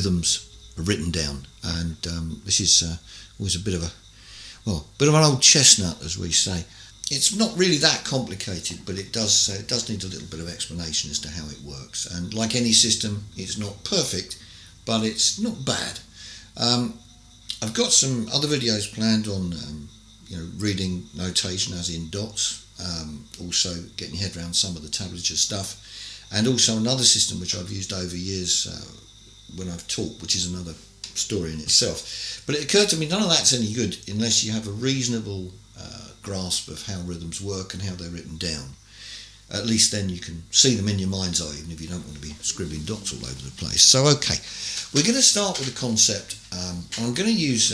rhythms are written down, and this is always a bit of an old chestnut, as we say. It's not really that complicated, but it does need a little bit of explanation as to how it works. And like any system, it's not perfect, but it's not bad. I've got some other videos planned on reading notation, as in dots, also getting your head around some of the tablature stuff, and also another system which I've used over years when I've taught, which is another story in itself. But it occurred to me none of that's any good unless you have a reasonable grasp of how rhythms work and how they're written down. At least then you can see them in your mind's eye, even if you don't want to be scribbling dots all over the place. So okay, we're going to start with a concept. I'm going to use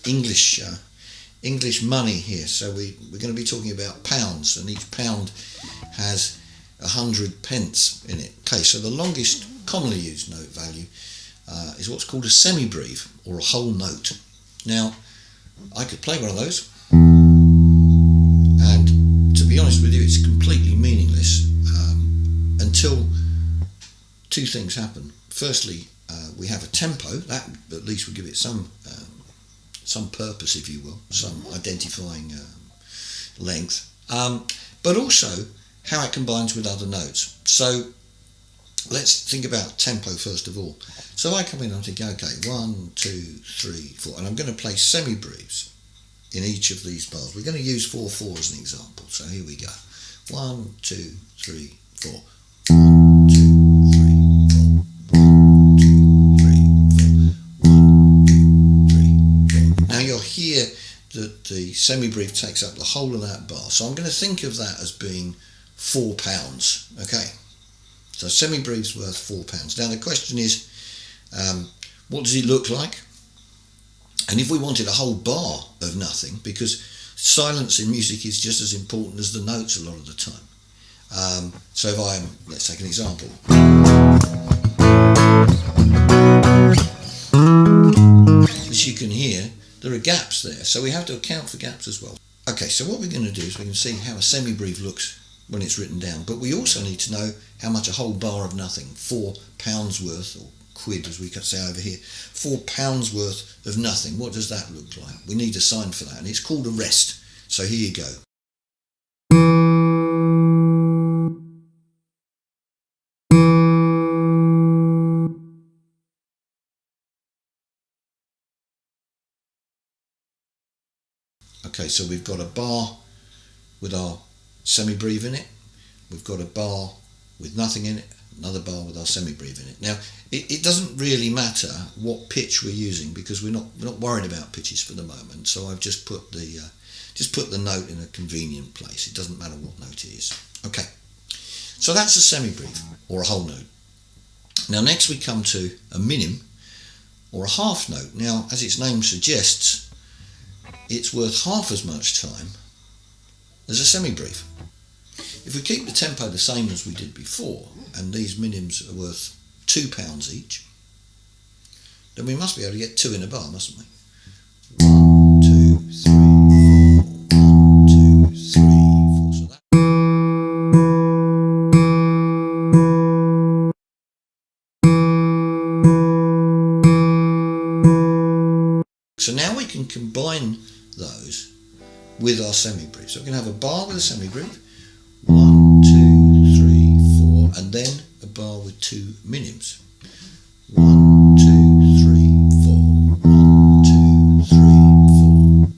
English money here. So we're going to be talking about pounds, and each pound has 100 pence in it. Okay, so the longest commonly used note value is what's called a semi-breve, or a whole note. Now, I could play one of those, and to be honest with you, it's completely meaningless until two things happen. Firstly, we have a tempo that at least will give it some purpose, if you will, some identifying length, but also how it combines with other notes. So let's think about tempo first of all. So I come in and I think, okay, 1, 2, 3, 4, and I'm going to play semi-breves in each of these bars. We're going to use 4/4 as an example. So here we go. 1, 2, 3, 4. 1, 2, 3, 4. 1, 2, 3, 4. 1, 2, 3, 4. Now you'll hear that the semi-breve takes up the whole of that bar. So I'm going to think of that as being £4. Okay. So semi-breve's worth £4. Now the question is, what does it look like? And if we wanted a whole bar of nothing, because silence in music is just as important as the notes a lot of the time. So if let's take an example. As you can hear, there are gaps there, so we have to account for gaps as well. Okay, so what we're going to do is we can see how a semi-breve looks when it's written down, but we also need to know how much a whole bar of nothing, £4 worth, or quid as we could say over here, £4 worth of nothing, what does that look like? We need a sign for that, and it's called a rest. So here you go. Okay, so we've got a bar with our semi-breve in it, we've got a bar with nothing in it, another bar with our semi-breve in it. Now, it doesn't really matter what pitch we're using, because we're not worried about pitches for the moment. So I've just put the note in a convenient place. It doesn't matter what note it is. Okay, so that's a semi-breve, or a whole note. Now next we come to a minim, or a half note. Now, as its name suggests, it's worth half as much time as a semi-breve. If we keep the tempo the same as we did before, and these minims are worth £2 each, then we must be able to get 2 in a bar, mustn't we? 1, 2, 3, 4. 1, 2, 3, 4. So now we can combine those with our semi-breve. So we can have a bar with a semi-breve, 1, 2, 3, 4, and then a bar with 2 minims. 1, 2, 3, 4. 1, 2, 3, 4.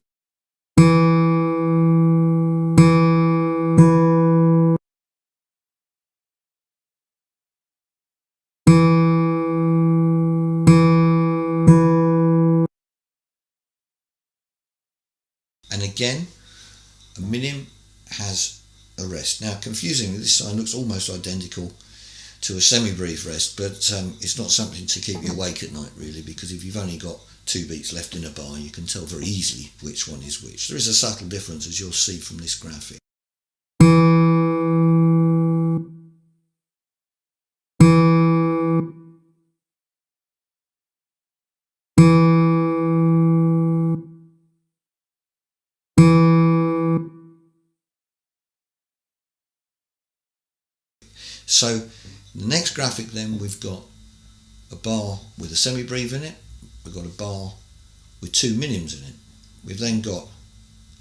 And again, a minim has a rest. Now, confusingly, this sign looks almost identical to a semi-breve rest, but it's not something to keep you awake at night, really, because if you've only got 2 beats left in a bar, you can tell very easily which one is which. There is a subtle difference, as you'll see from this graphic. So the next graphic then, we've got a bar with a semi-breve in it, we've got a bar with two minims in it. We've then got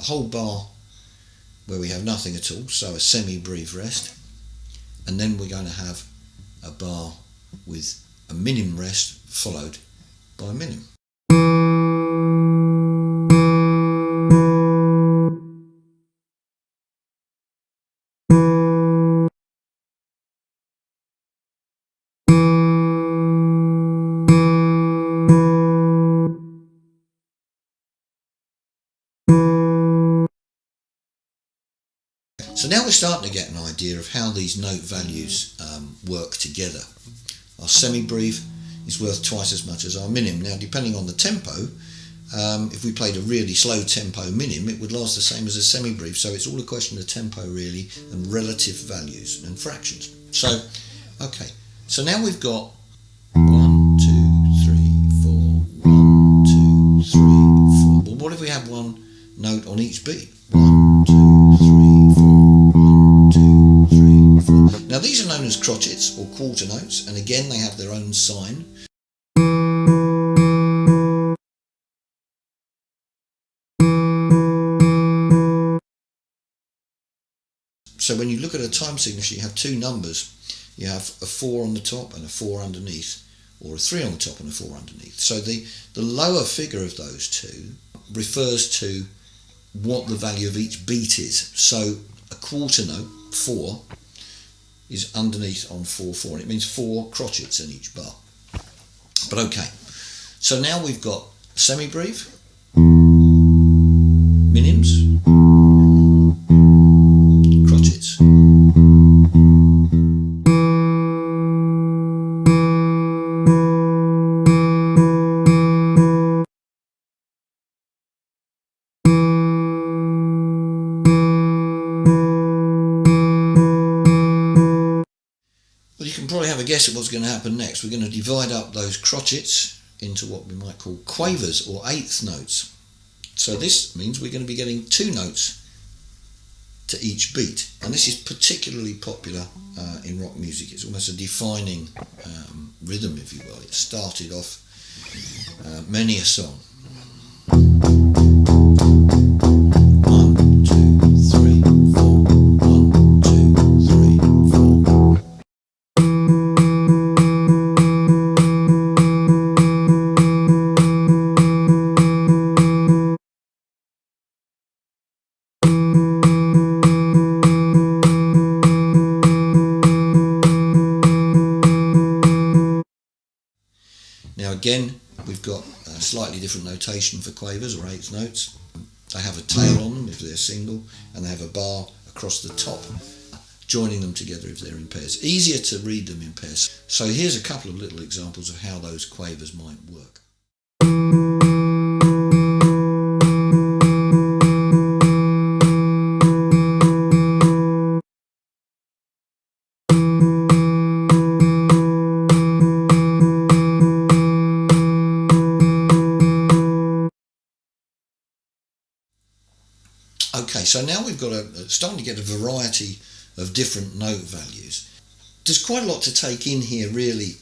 a whole bar where we have nothing at all, so a semi-breve rest, and then we're going to have a bar with a minim rest followed by a minim. So now we're starting to get an idea of how these note values work together. Our semi-breve is worth twice as much as our minim. Now, depending on the tempo, if we played a really slow tempo minim, it would last the same as a semi-breve. So it's all a question of tempo really, and relative values and fractions. So, okay, so now we've got 1, 2, 3, 4, 1, 2, 3, 4. Well, what if we had one note on each beat? 1, 2, 3, 4, 1, 2, 3, 4. Now these are known as crotchets or quarter notes, and again they have their own sign. So when you look at a time signature, you have two numbers. You have a 4 on the top and a 4 underneath, or a 3 on the top and a 4 underneath. So the lower figure of those two refers to what the value of each beat is. So a quarter note, 4, is underneath on 4, 4, and it means 4 crotchets in each bar. But okay, so now we've got semi-breve, minims, crotchets. Well, you can probably have a guess at what's going to happen next. We're going to divide up those crotchets into what we might call quavers or eighth notes. So this means we're going to be getting 2 notes to each beat, and this is particularly popular in rock music. It's almost a defining rhythm, if you will. It started off many a song. 1, 2, 3, 4. 1, 2, 3, 4. Now again, we've got a slightly different notation for quavers or eighth notes. They have a tail on them if they're single, and they have a bar across the top, joining them together if they're in pairs. Easier to read them in pairs. So here's a couple of little examples of how those quavers might work. Okay, so now we've got starting to get a variety of different note values. There's quite a lot to take in here really,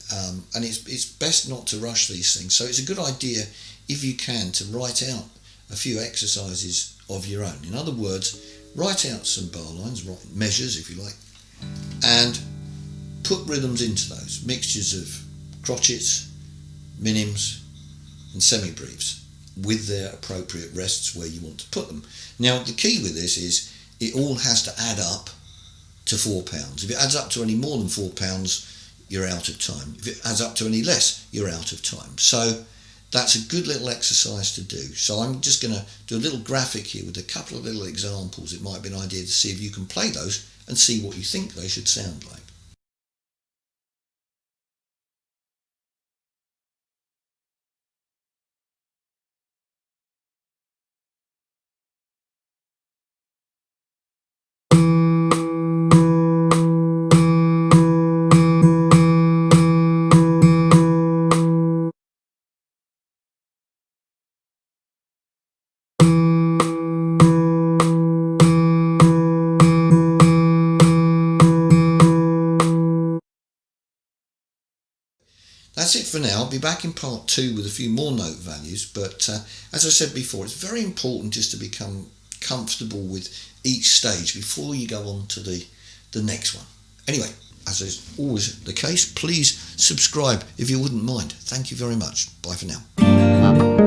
and it's best not to rush these things. So it's a good idea, if you can, to write out a few exercises of your own. In other words, write out some bar lines, write measures if you like, and put rhythms into those, mixtures of crotchets, minims and semi-breves, with their appropriate rests where you want to put them. Now the key with this is it all has to add up to £4. If it adds up to any more than £4, you're out of time. If it adds up to any less, you're out of time. So that's a good little exercise to do. So I'm just going to do a little graphic here with a couple of little examples. It might be an idea to see if you can play those and see what you think they should sound like. That's it for now. I'll be back in part 2 with a few more note values, but as I said before, it's very important just to become comfortable with each stage before you go on to the next one. Anyway, as is always the case, please subscribe if you wouldn't mind. Thank you very much. Bye for now.